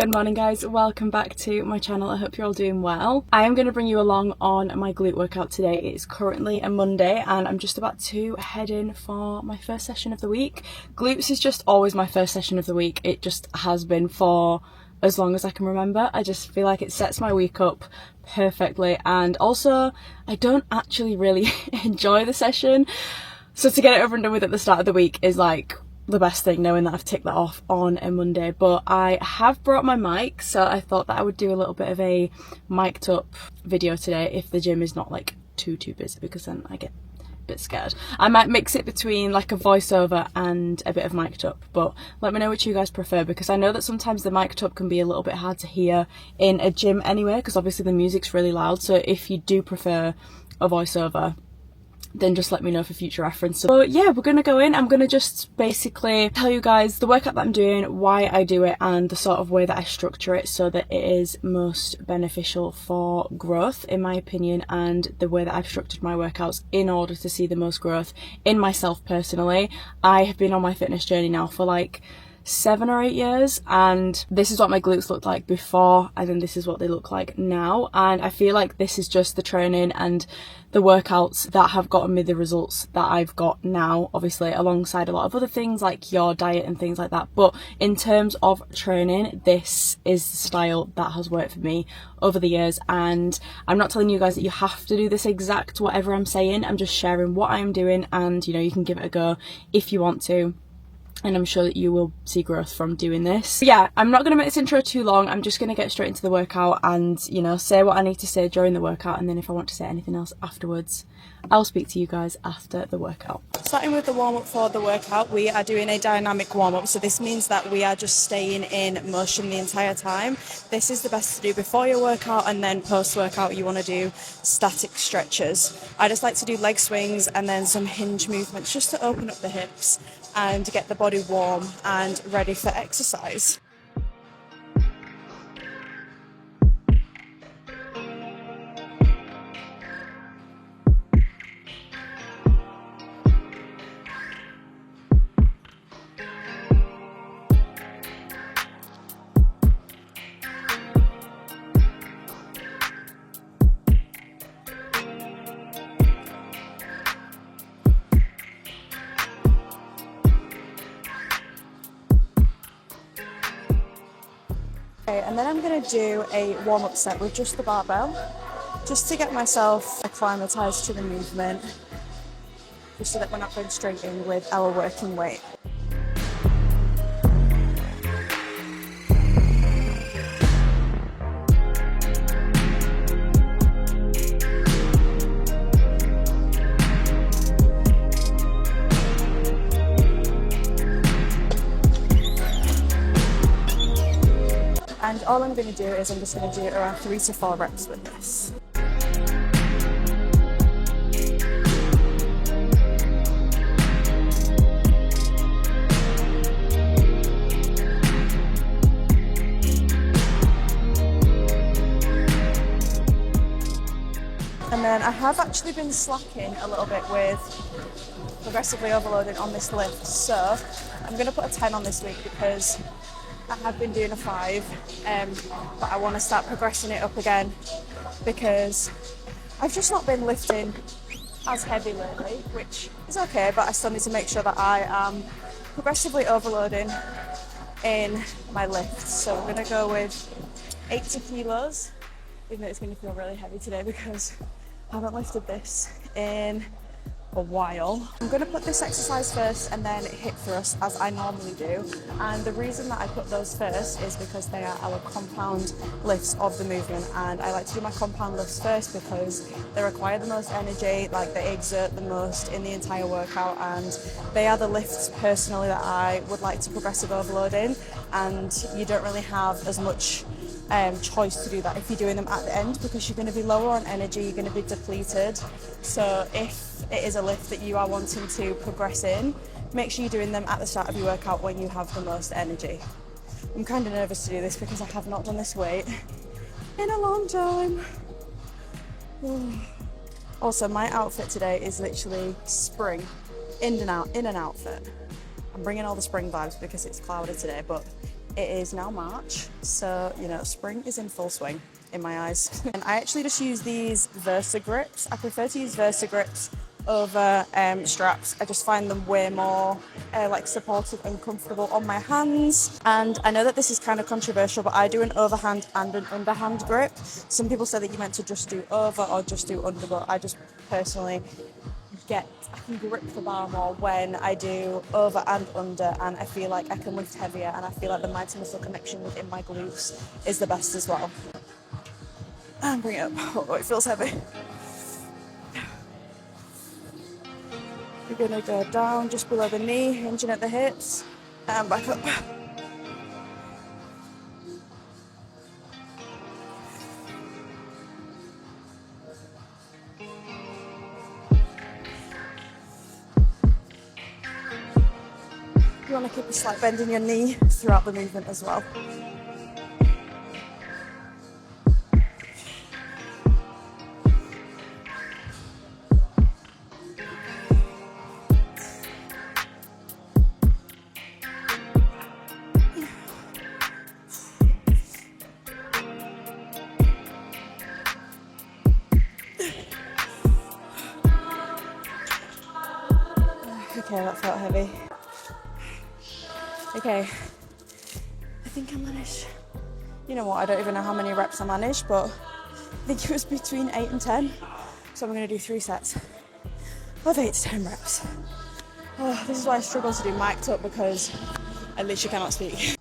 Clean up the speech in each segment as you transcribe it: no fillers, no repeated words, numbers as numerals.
Good morning guys, welcome back to my channel. I hope you're all doing well. I am going to bring you along on my glute workout today. It's currently a Monday and I'm just about to head in for my first session of the week. Glutes is just always my first session of the week. It just has been for as long as I can remember. I just feel like it sets my week up perfectly, and also I don't actually really enjoy the session, so to get it over and done with at the start of the week is like the best thing, knowing that I've ticked that off on a Monday. But I have brought my mic, so I thought that I would do a little bit of a mic'd up video today if the gym is not like too busy, because then I get a bit scared. I might mix it between like a voiceover and a bit of mic'd up, but let me know which you guys prefer, because I know that sometimes the mic'd up can be a little bit hard to hear in a gym anyway, because obviously the music's really loud. So if you do prefer a voiceover, then just let me know for future reference. So yeah, we're gonna go in. I'm gonna just basically tell you guys the workout that I'm doing, why I do it, and the sort of way that I structure it so that it is most beneficial for growth in my opinion, and the way that I've structured my workouts in order to see the most growth in myself personally. I have been on my fitness journey now for like 7 or 8 years, and this is what my glutes looked like before, and then this is what they look like now. And I feel like this is just the training and the workouts that have gotten me the results that I've got now, obviously alongside a lot of other things like your diet and things like that. But in terms of training, this is the style that has worked for me over the years, and I'm not telling you guys that you have to do this exact whatever I'm saying. I'm just sharing what I'm doing, and you know, you can give it a go if you want to, and I'm sure that you will see growth from doing this. But yeah, I'm not going to make this intro too long. I'm just going to get straight into the workout and, you know, say what I need to say during the workout, and then if I want to say anything else afterwards, I'll speak to you guys after the workout. Starting with the warm-up for the workout, we are doing a dynamic warm-up. So this means that we are just staying in motion the entire time. This is the best to do before your workout, and then post-workout you want to do static stretches. I just like to do leg swings and then some hinge movements just to open up the hips and get the body warm and ready for exercise. And then I'm going to do a warm-up set with just the barbell, just to get myself acclimatized to the movement, just so that we're not going straight in with our working weight. And all I'm going to do is I'm just going to do around 3 to 4 reps with this. And then I have actually been slacking a little bit with progressively overloading on this lift, so I'm going to put a 10 on this week because I have been doing a 5, but I want to start progressing it up again because I've just not been lifting as heavy lately, which is okay, but I still need to make sure that I am progressively overloading in my lifts. So we're going to go with 80 kilos, even though it's going to feel really heavy today because I haven't lifted this in a while. I'm going to put this exercise first and then hip thrust as I normally do, and the reason that I put those first is because they are our compound lifts of the movement, and I like to do my compound lifts first because they require the most energy, like they exert the most in the entire workout, and they are the lifts personally that I would like to progressive overload in, and you don't really have as much choice to do that if you're doing them at the end, because you're going to be lower on energy, you're going to be depleted. So if it is a lift that you are wanting to progress in, make sure you're doing them at the start of your workout when you have the most energy. I'm kind of nervous to do this because I have not done this weight in a long time. Also, my outfit today is literally spring, in and outfit. I'm bringing all the spring vibes because it's cloudy today, but It is now March, so you know, spring is in full swing in my eyes. And I actually just use these Versa grips. I prefer to use Versa grips over straps. I just find them way more like supportive and comfortable on my hands. And I know that this is kind of controversial, but I do an overhand and an underhand grip. Some people say that you're meant to just do over or just do under, but I just personally I can grip the bar more when I do over and under, and I feel like I can lift heavier, and I feel like the mind to muscle connection within my glutes is the best as well. And bring it up. Oh, it feels heavy. We're gonna go down just below the knee, hinging at the hips, and back up. You want to keep a slight bend in your knee throughout the movement as well. Okay, that felt heavy. Okay, I think I managed, you know what, I don't even know how many reps I managed, but I think it was between 8 and 10. So I'm going to do 3 sets of 8 to 10 reps. Oh, this is why I struggle to do mic'd up, because I literally cannot speak.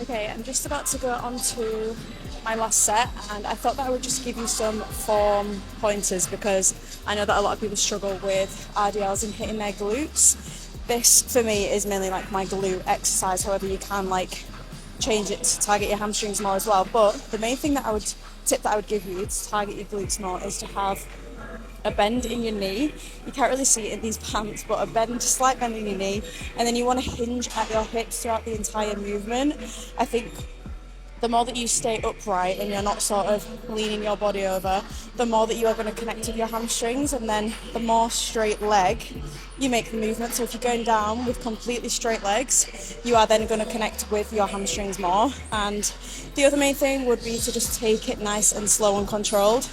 Okay, I'm just about to go on to my last set, and I thought that I would just give you some form pointers, because I know that a lot of people struggle with RDLs and hitting their glutes. This for me is mainly like my glute exercise, however you can like change it to target your hamstrings more as well. But the main thing that tip that I would give you to target your glutes more is to have a bend in your knee. You can't really see it in these pants, but slight bend in your knee, and then you want to hinge at your hips throughout the entire movement. I think the more that you stay upright and you're not sort of leaning your body over, the more that you are going to connect with your hamstrings, and then the more straight leg you make the movement. So if you're going down with completely straight legs, you are then going to connect with your hamstrings more. And the other main thing would be to just take it nice and slow and controlled.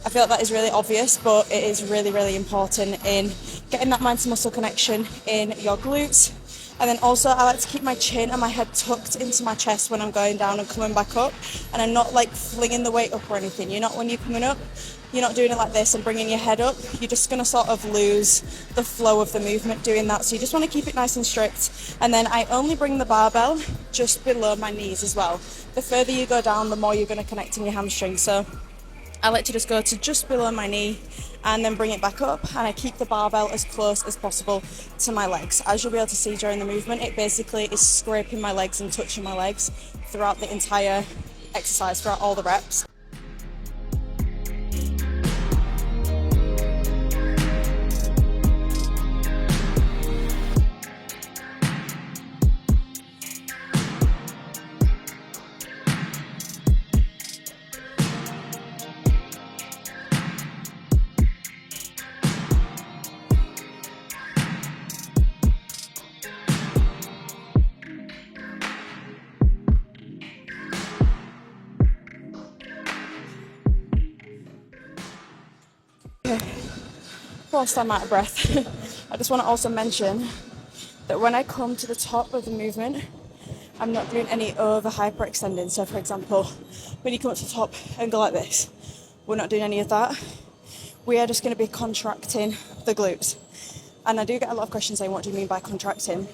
I feel like that is really obvious, but it is really, really important in getting that mind to muscle connection in your glutes. And then also I like to keep my chin and my head tucked into my chest when I'm going down and coming back up. And I'm not like flinging the weight up or anything. When you're coming up, you're not doing it like this and bringing your head up. You're just going to sort of lose the flow of the movement doing that. So you just want to keep it nice and strict. And then I only bring the barbell just below my knees as well. The further you go down, the more you're going to connect in your hamstring. So I like to just go to just below my knee and then bring it back up, and I keep the barbell as close as possible to my legs. As you'll be able to see during the movement, it basically is scraping my legs and touching my legs throughout the entire exercise, throughout all the reps. Whilst I'm out of breath, I just want to also mention that when I come to the top of the movement, I'm not doing any over hyperextending. So for example, when you come up to the top and go like this, we're not doing any of that. We are just going to be contracting the glutes. And I do get a lot of questions saying, what do you mean by contracting?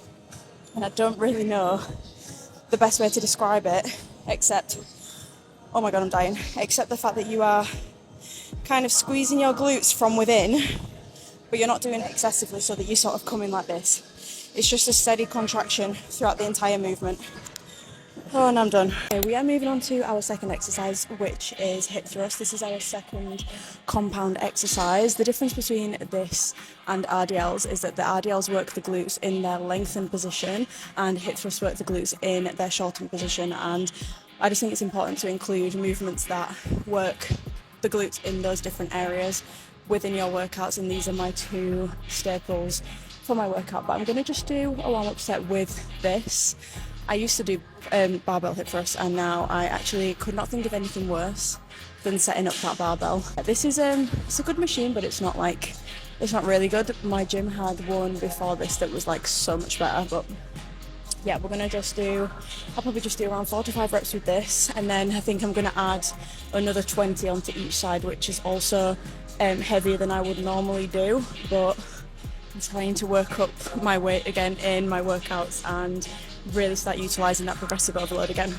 And I don't really know the best way to describe it, except, oh my God, I'm dying, except the fact that you are kind of squeezing your glutes from within, but you're not doing it excessively so that you sort of come in like this. It's just a steady contraction throughout the entire movement. Oh, and I'm done. Okay, we are moving on to our second exercise, which is hip thrust. This is our second compound exercise. The difference between this and RDLs is that the RDLs work the glutes in their lengthened position and hip thrust work the glutes in their shortened position. And I just think it's important to include movements that work the glutes in those different areas within your workouts, and these are my two staples for my workout. But I'm going to just do a warm-up set with this. I used to do barbell hip thrust, and now I actually could not think of anything worse than setting up that barbell. This is it's a good machine, but it's not really good. My gym had one before this that was like so much better, but yeah, we're gonna I'll probably just do around 4 to 5 reps with this, and then I think I'm gonna add another 20 onto each side, which is also heavier than I would normally do, but I'm trying to work up my weight again in my workouts and really start utilising that progressive overload again.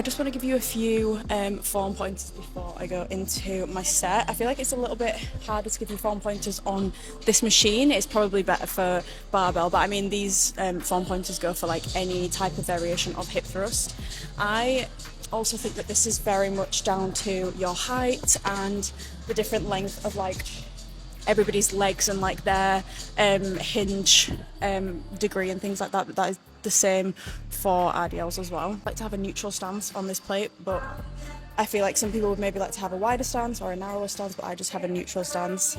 I just want to give you a few form pointers before I go into my set. I feel like it's a little bit harder to give you form pointers on this machine. It's probably better for barbell, but I mean these form pointers go for like any type of variation of hip thrust. I also think that this is very much down to your height and the different length of like everybody's legs and like their hinge degree and things like that, but that is the same for RDLs as well. I like to have a neutral stance on this plate, but I feel like some people would maybe like to have a wider stance or a narrower stance, but I just have a neutral stance.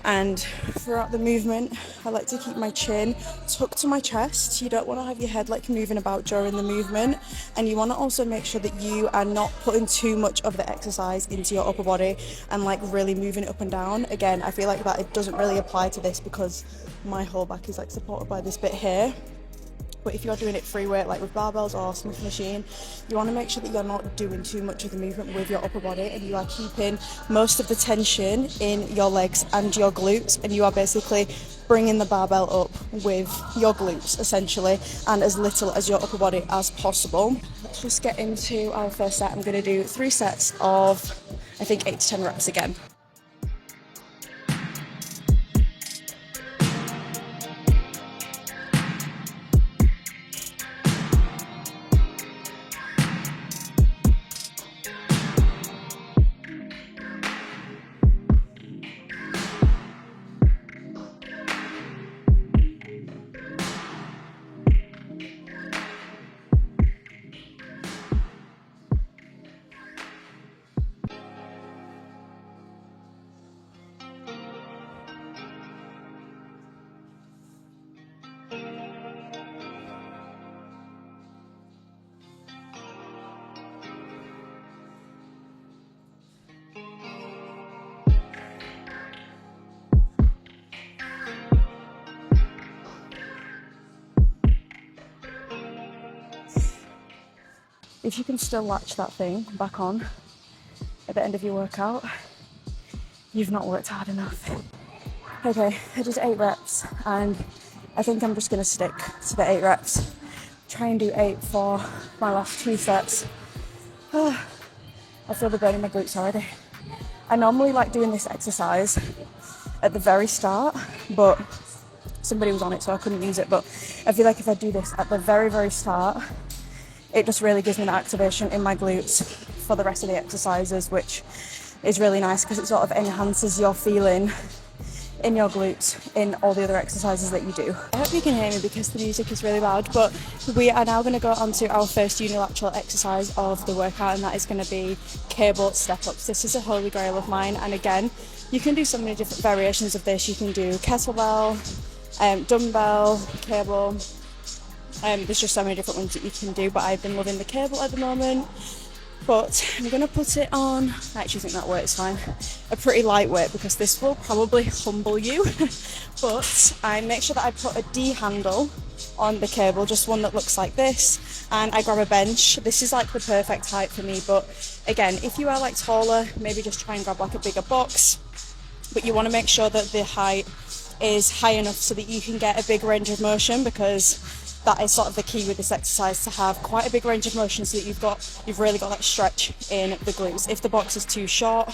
And throughout the movement, I like to keep my chin tucked to my chest. You don't want to have your head like moving about during the movement, and you want to also make sure that you are not putting too much of the exercise into your upper body and like really moving it up and down. Again, I feel like that it doesn't really apply to this because my whole back is like supported by this bit here. But if you're doing it free weight, like with barbells or Smith machine, you want to make sure that you're not doing too much of the movement with your upper body, and you are keeping most of the tension in your legs and your glutes, and you are basically bringing the barbell up with your glutes essentially, and as little as your upper body as possible. Let's just get into our first set. I'm going to do 3 sets of, I think, 8 to 10 reps again. If you can still latch that thing back on at the end of your workout, you've not worked hard enough. Okay, I did 8 reps, and I think I'm just going to stick to the 8 reps. Try and do 8 for my last 2 sets. I feel the burn in my glutes already. I normally like doing this exercise at the very start, but somebody was on it so I couldn't use it. But I feel like if I do this at the very, very start, it just really gives me that activation in my glutes for the rest of the exercises, which is really nice because it sort of enhances your feeling in your glutes in all the other exercises that you do. I hope you can hear me because the music is really loud, but we are now going to go on to our first unilateral exercise of the workout, and that is going to be cable step-ups. This is a holy grail of mine, and again, you can do so many different variations of this. You can do kettlebell, dumbbell, cable. There's just so many different ones that you can do, but I've been loving the cable at the moment. But I'm going to put it on, I actually think that weight is fine, a pretty light weight because this will probably humble you. But I make sure that I put a D handle on the cable, just one that looks like this, and I grab a bench. This is like the perfect height for me, but again, if you are like taller, maybe just try and grab like a bigger box. But you want to make sure that the height is high enough so that you can get a big range of motion, because that is sort of the key with this exercise, to have quite a big range of motion so that you've really got that stretch in the glutes. If the box is too short,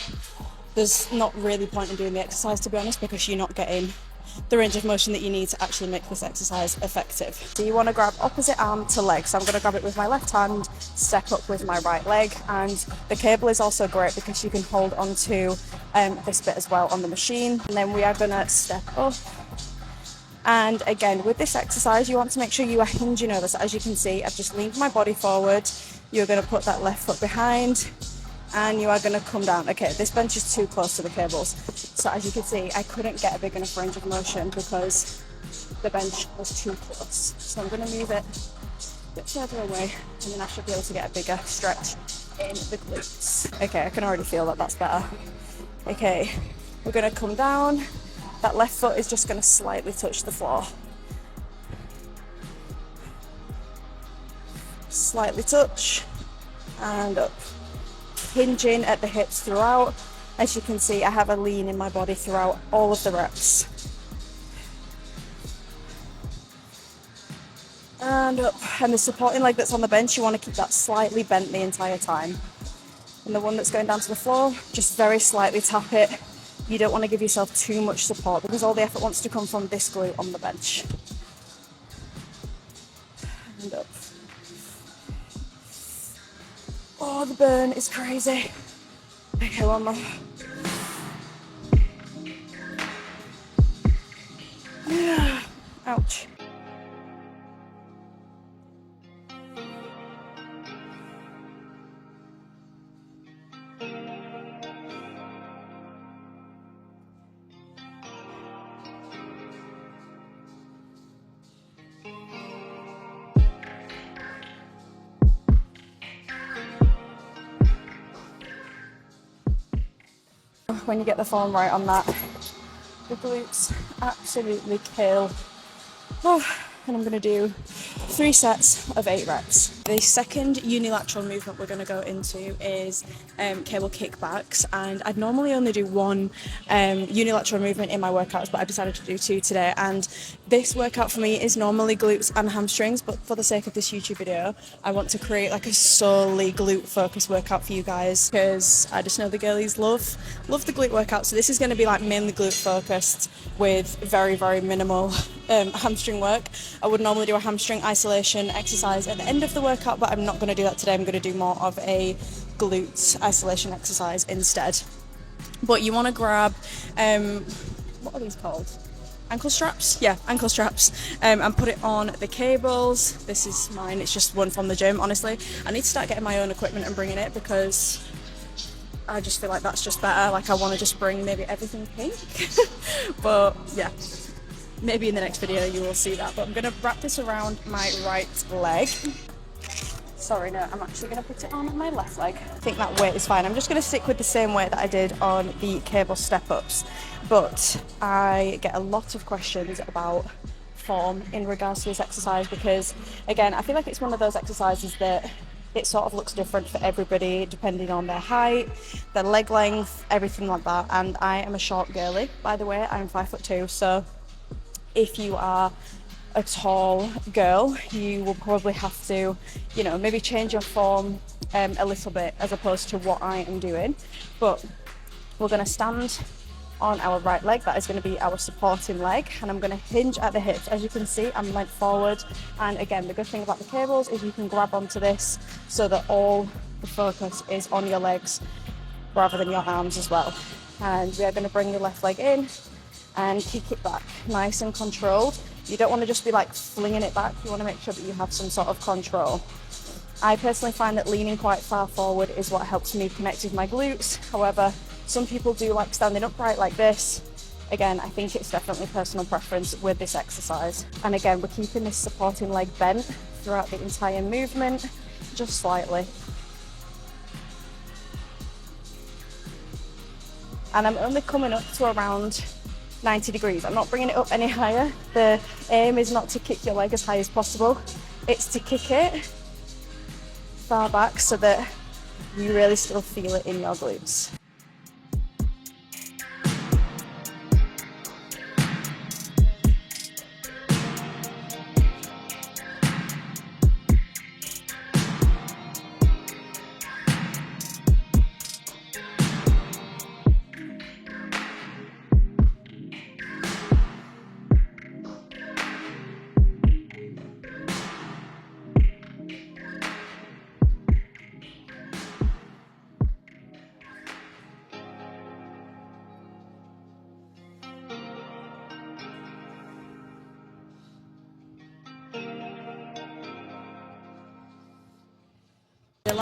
there's not really point in doing the exercise, to be honest, because you're not getting the range of motion that you need to actually make this exercise effective. So you want to grab opposite arm to leg. So I'm going to grab it with my left hand, step up with my right leg, and the cable is also great because you can hold onto this bit as well on the machine. And then we are going to step up. And again, with this exercise, you want to make sure you are hinging over. So as you can see, I've just leaned my body forward. You're going to put that left foot behind, and you are going to come down. Okay, this bench is too close to the cables. So as you can see, I couldn't get a big enough range of motion because the bench was too close. So I'm going to move it a bit further away, and then I should be able to get a bigger stretch in the glutes. Okay, I can already feel that that's better. Okay, we're going to come down. That left foot is just going to slightly touch the floor. Slightly touch, and up. Hinging at the hips throughout. As you can see, I have a lean in my body throughout all of the reps. And up. And the supporting leg that's on the bench, you want to keep that slightly bent the entire time. And the one that's going down to the floor, just very slightly tap it. You don't want to give yourself too much support because all the effort wants to come from this glute on the bench. And up. Oh, the burn is crazy. Okay, one more. Ouch. When you get the form right on that, the glutes absolutely kill. Oh, and I'm going to do 3 sets of 8 reps. The second unilateral movement we're going to go into is cable kickbacks, and I'd normally only do 1 unilateral movement in my workouts, but I decided to do 2 today. And this workout for me is normally glutes and hamstrings, but for the sake of this YouTube video, I want to create like a solely glute focused workout for you guys, because I just know the girlies love the glute workout. So this is going to be like mainly glute focused with very, very minimal hamstring work. I would normally do a hamstring isolation exercise at the end of the workout, but I'm not going to do that today. I'm going to do more of a glute isolation exercise instead. But you want to grab, what are these called? Ankle straps? Yeah, ankle straps, and put it on the cables. This is mine, it's just one from the gym, honestly. I need to start getting my own equipment and bringing it because I just feel like that's just better. Like, I want to just bring maybe everything pink. But yeah, maybe in the next video you will see that. But I'm going to wrap this around my right leg. Sorry, no, I'm actually going to put it on my left leg. I think that weight is fine. I'm just going to stick with the same weight that I did on the cable step-ups. But I get a lot of questions about form in regards to this exercise because, again, I feel like it's one of those exercises that it sort of looks different for everybody depending on their height, their leg length, everything like that. And I am a short girly, by the way. I'm 5'2", so if you are a tall girl, you will probably have to, you know, maybe change your form a little bit as opposed to what I am doing. But we're going to stand on our right leg. That is going to be our supporting leg, and I'm going to hinge at the hips. As you can see, I'm leant forward, and again, the good thing about the cables is you can grab onto this so that all the focus is on your legs rather than your arms as well. And we are going to bring the left leg in and kick it back nice and controlled. You don't want to just be like flinging it back, you want to make sure that you have some sort of control. I personally find that leaning quite far forward is what helps me connect with my glutes. However, some people do like standing upright like this. Again, I think it's definitely personal preference with this exercise. And again, we're keeping this supporting leg bent throughout the entire movement, just slightly. And I'm only coming up to around 90 degrees. I'm not bringing it up any higher. The aim is not to kick your leg as high as possible. It's to kick it far back so that you really still feel it in your glutes.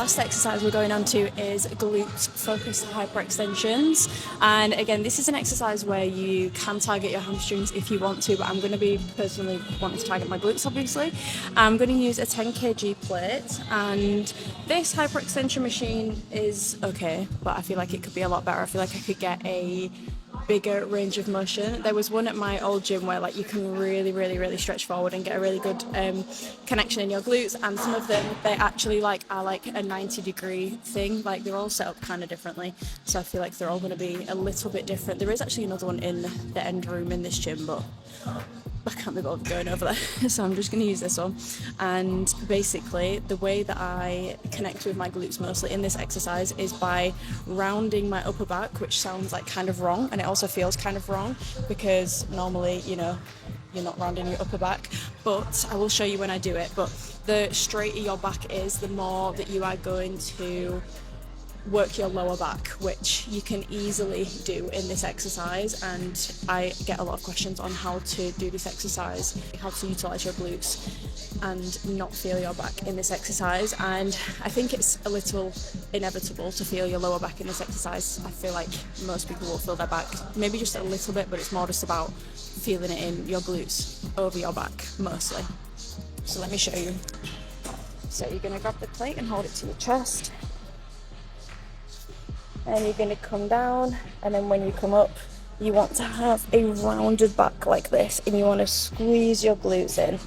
last exercise we're going on to is glute focused hyperextensions. And again, this is an exercise where you can target your hamstrings if you want to, but I'm going to be personally wanting to target my glutes, obviously. I'm going to use a 10 kg plate, and this hyperextension machine is okay, but I feel like it could be a lot better. I feel like I could get a bigger range of motion. There was one at my old gym where like you can really stretch forward and get a really good connection in your glutes, and some of them they actually are like a 90-degree thing. Like they're all set up kind of differently, so I feel like they're all going to be a little bit different. There is actually another one in the end room in this gym, but I can't be bothered going over there, so I'm just going to use this one. And basically the way that I connect with my glutes mostly in this exercise is by rounding my upper back, which sounds like kind of wrong, and it also feels kind of wrong because normally, you know, you're not rounding your upper back, but I will show you when I do it. But the straighter your back is, the more that you are going to work your lower back, which you can easily do in this exercise. And I get a lot of questions on how to do this exercise, how to utilize your glutes and not feel your back in this exercise. And I think it's a little inevitable to feel your lower back in this exercise. I feel like most people will feel their back maybe just a little bit, but it's more just about feeling it in your glutes over your back mostly. So let me show you. So you're going to grab the plate and hold it to your chest, and you're going to come down, and then when you come up you want to have a rounded back like this, and you want to squeeze your glutes in.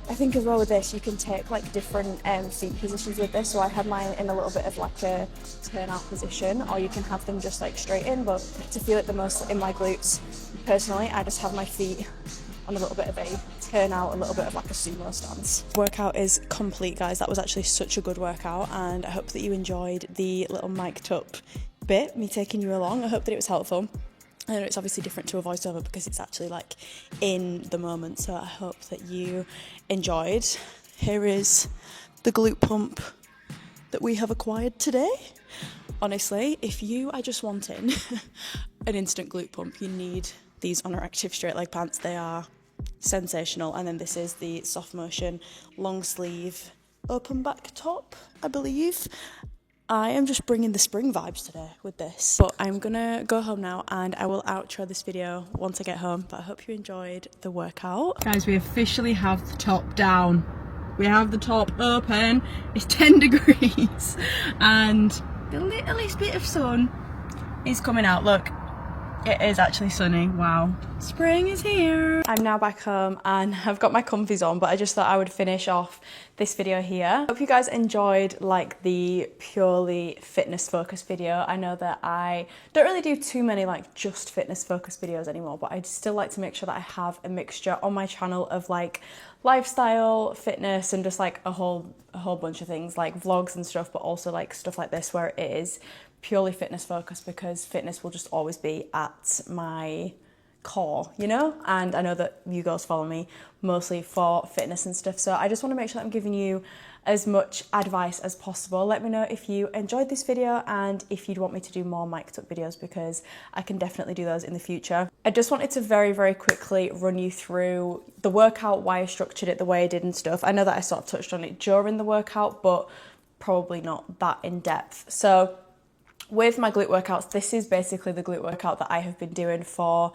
I think as well with this you can take like different seat positions with this. So I have mine in a little bit of like a turnout position, or you can have them just like straight in, but to feel it the most in my glutes personally I just have my feet on a little bit of a turnout, a little bit of like a sumo stance. Workout is complete, guys. That was actually such a good workout, and I hope that you enjoyed the little mic'd up bit, me taking you along. I hope that it was helpful. I know it's obviously different to a voiceover because it's actually like in the moment, so I hope that you enjoyed. Here is the glute pump that we have acquired today. Honestly, if you are just wanting an instant glute pump, you need these Honor Active straight leg pants. They are sensational. And then this is the soft motion long sleeve open back top, I believe. I am just bringing the spring vibes today with this. But I'm gonna go home now and I will outro this video once I get home. But I hope you enjoyed the workout. Guys, we officially have the top down. We have the top open. It's 10 degrees and the littlest bit of sun is coming out. Look, it is actually sunny. Wow. Spring is here. I'm now back home and I've got my comfies on, but I just thought I would finish off this video here. Hope you guys enjoyed like the purely fitness focused video. I know that I don't really do too many like just fitness focused videos anymore, but I'd still like to make sure that I have a mixture on my channel of like lifestyle, fitness, and just like a whole bunch of things like vlogs and stuff, but also like stuff like this where it is purely fitness focused, because fitness will just always be at my core, you know? And I know that you girls follow me mostly for fitness and stuff, so I just want to make sure that I'm giving you as much advice as possible. Let me know if you enjoyed this video and if you'd want me to do more mic'd up videos, because I can definitely do those in the future. I just wanted to very quickly run you through the workout, why I structured it the way I did and stuff. I know that I sort of touched on it during the workout, but probably not that in depth. So with my glute workouts, this is basically the glute workout that I have been doing for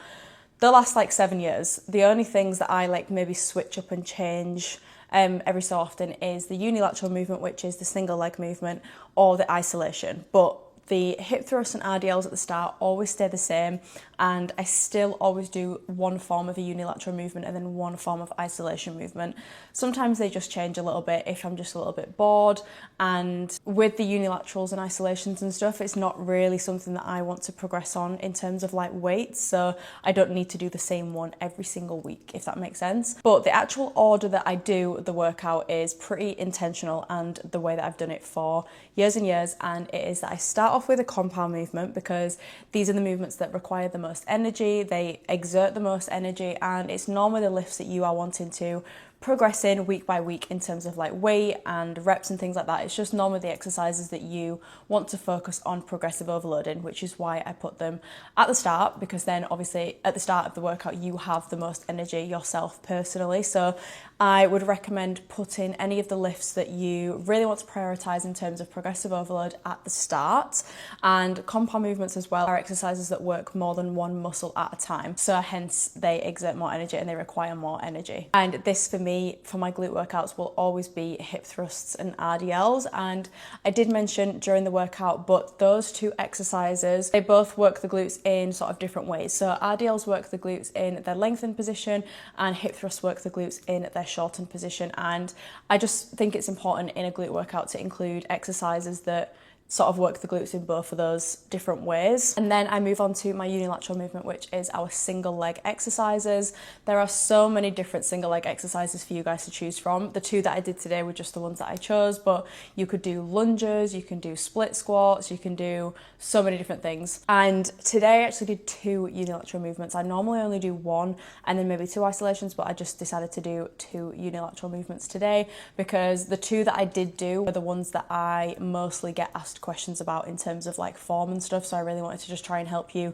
the last like 7 years. The only things that I like maybe switch up and change every so often is the unilateral movement, which is the single leg movement, or the isolation. But the hip thrusts and RDLs at the start always stay the same, and I still always do one form of a unilateral movement and then one form of isolation movement. Sometimes they just change a little bit if I'm just a little bit bored, and with the unilaterals and isolations and stuff, it's not really something that I want to progress on in terms of like weights, so I don't need to do the same one every single week, if that makes sense. But the actual order that I do the workout is pretty intentional, and the way that I've done it for years and years, and it is that I start off with a compound movement because these are the movements that require the most energy, they exert the most energy, and it's normally the lifts that you are wanting to progress in week by week in terms of like weight and reps and things like that. It's just normally the exercises that you want to focus on progressive overloading, which is why I put them at the start, because then obviously at the start of the workout you have the most energy yourself personally. So I would recommend putting any of the lifts that you really want to prioritize in terms of progressive overload at the start. And compound movements as well are exercises that work more than one muscle at a time, so hence they exert more energy and they require more energy. And this for me, for my glute workouts, will always be hip thrusts and RDLs. And I did mention during the workout, but those two exercises, they both work the glutes in sort of different ways. So RDLs work the glutes in their lengthened position and hip thrusts work the glutes in their shortened position. And I just think it's important in a glute workout to include exercises that sort of work the glutes in both of those different ways. And then I move on to my unilateral movement, which is our single leg exercises. There are so many different single leg exercises for you guys to choose from. The two that I did today were just the ones that I chose, but you could do lunges, you can do split squats, you can do so many different things. And today I actually did 2 unilateral movements. I normally only do 1 and then maybe 2 isolations, but I just decided to do 2 unilateral movements today because the 2 that I did do are the ones that I mostly get asked questions about in terms of like form and stuff. So I really wanted to just try and help you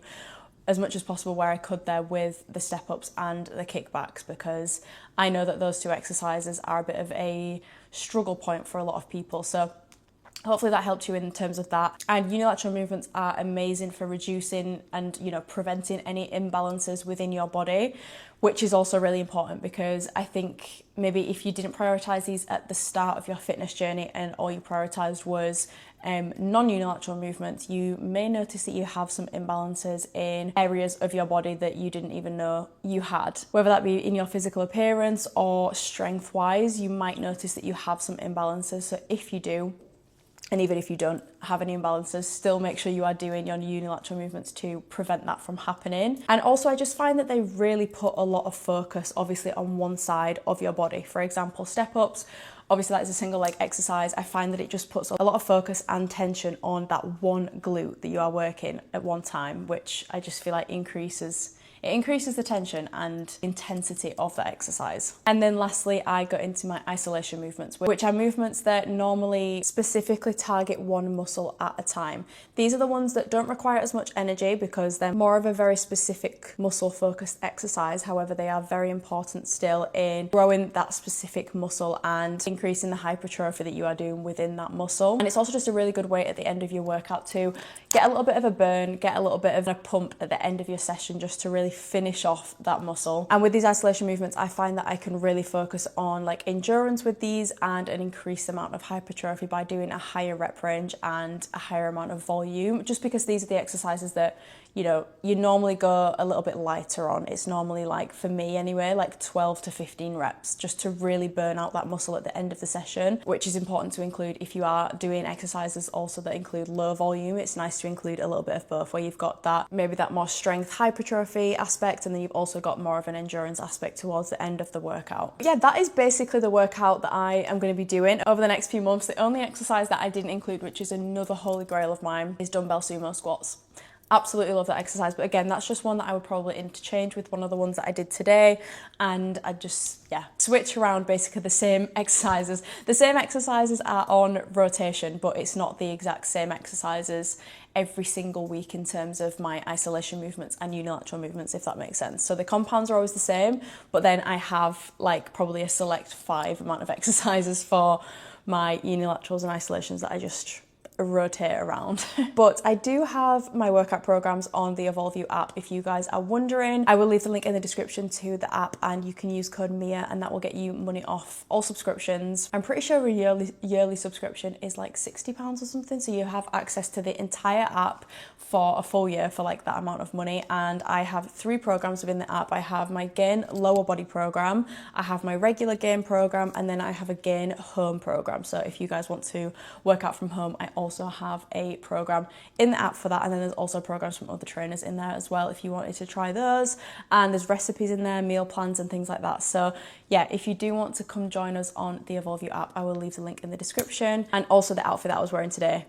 as much as possible where I could there with the step ups and the kickbacks, because I know that those 2 exercises are a bit of a struggle point for a lot of people. So hopefully that helped you in terms of that. And unilateral movements are amazing for reducing and, you know, preventing any imbalances within your body, which is also really important because I think maybe if you didn't prioritize these at the start of your fitness journey and all you prioritized was non-unilateral movements, you may notice that you have some imbalances in areas of your body that you didn't even know you had. Whether that be in your physical appearance or strength-wise, you might notice that you have some imbalances. So if you do, and even if you don't have any imbalances, still make sure you are doing your unilateral movements to prevent that from happening. And also I just find that they really put a lot of focus obviously on one side of your body. For example, step ups, obviously that is a single leg exercise. I find that it just puts a lot of focus and tension on that one glute that you are working at one time, which I just feel like increases the tension and intensity of the exercise. And then lastly, I got into my isolation movements, which are movements that normally specifically target one muscle at a time. These are the ones that don't require as much energy because they're more of a very specific muscle focused exercise. However, they are very important still in growing that specific muscle and increasing the hypertrophy that you are doing within that muscle. And it's also just a really good way at the end of your workout to get a little bit of a burn, get a little bit of a pump at the end of your session just to really finish off that muscle. And with these isolation movements, I find that I can really focus on like endurance with these and an increased amount of hypertrophy by doing a higher rep range and a higher amount of volume, just because these are the exercises that, you know, you normally go a little bit lighter on. It's normally, like for me anyway, like 12 to 15 reps just to really burn out that muscle at the end of the session, which is important to include if you are doing exercises also that include low volume. It's nice to include a little bit of both, where you've got that maybe that more strength hypertrophy aspect and then you've also got more of an endurance aspect towards the end of the workout. But yeah, that is basically the workout that I am going to be doing over the next few months. The only exercise that I didn't include, which is another holy grail of mine, is dumbbell sumo squats. Absolutely love that exercise, but again, that's just one that I would probably interchange with one of the ones that I did today, and I just switch around basically the same exercises. The same exercises are on rotation, but it's not the exact same exercises every single week in terms of my isolation movements and unilateral movements, if that makes sense. So the compounds are always the same, but then I have like probably a select 5 amount of exercises for my unilaterals and isolations that rotate around. But I do have my workout programs on the Evolve You app if you guys are wondering. I will leave the link in the description to the app, and you can use code MIA and that will get you money off all subscriptions. I'm pretty sure a yearly subscription is like £60 or something, so you have access to the entire app for a full year for like that amount of money. And I have 3 programs within the app. I have my Gain lower body program, I have my regular Gain program, and then I have a Gain home program. So if you guys want to work out from home, I also have a program in the app for that. And then there's also programs from other trainers in there as well if you wanted to try those. And there's recipes in there, meal plans and things like that. So yeah, if you do want to come join us on the Evolve You app, I will leave the link in the description. And also the outfit that I was wearing today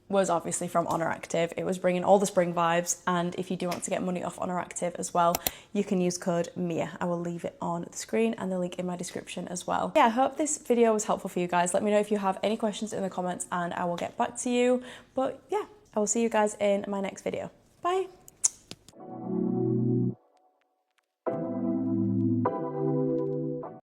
was obviously from Honor Active. It was bringing all the spring vibes, and if you do want to get money off Honor Active as well, you can use code MIA. I will leave it on the screen and the link in my description as well. Yeah, I hope this video was helpful for you guys. Let me know if you have any questions in the comments and I will get back to you. But yeah, I will see you guys in my next video. Bye.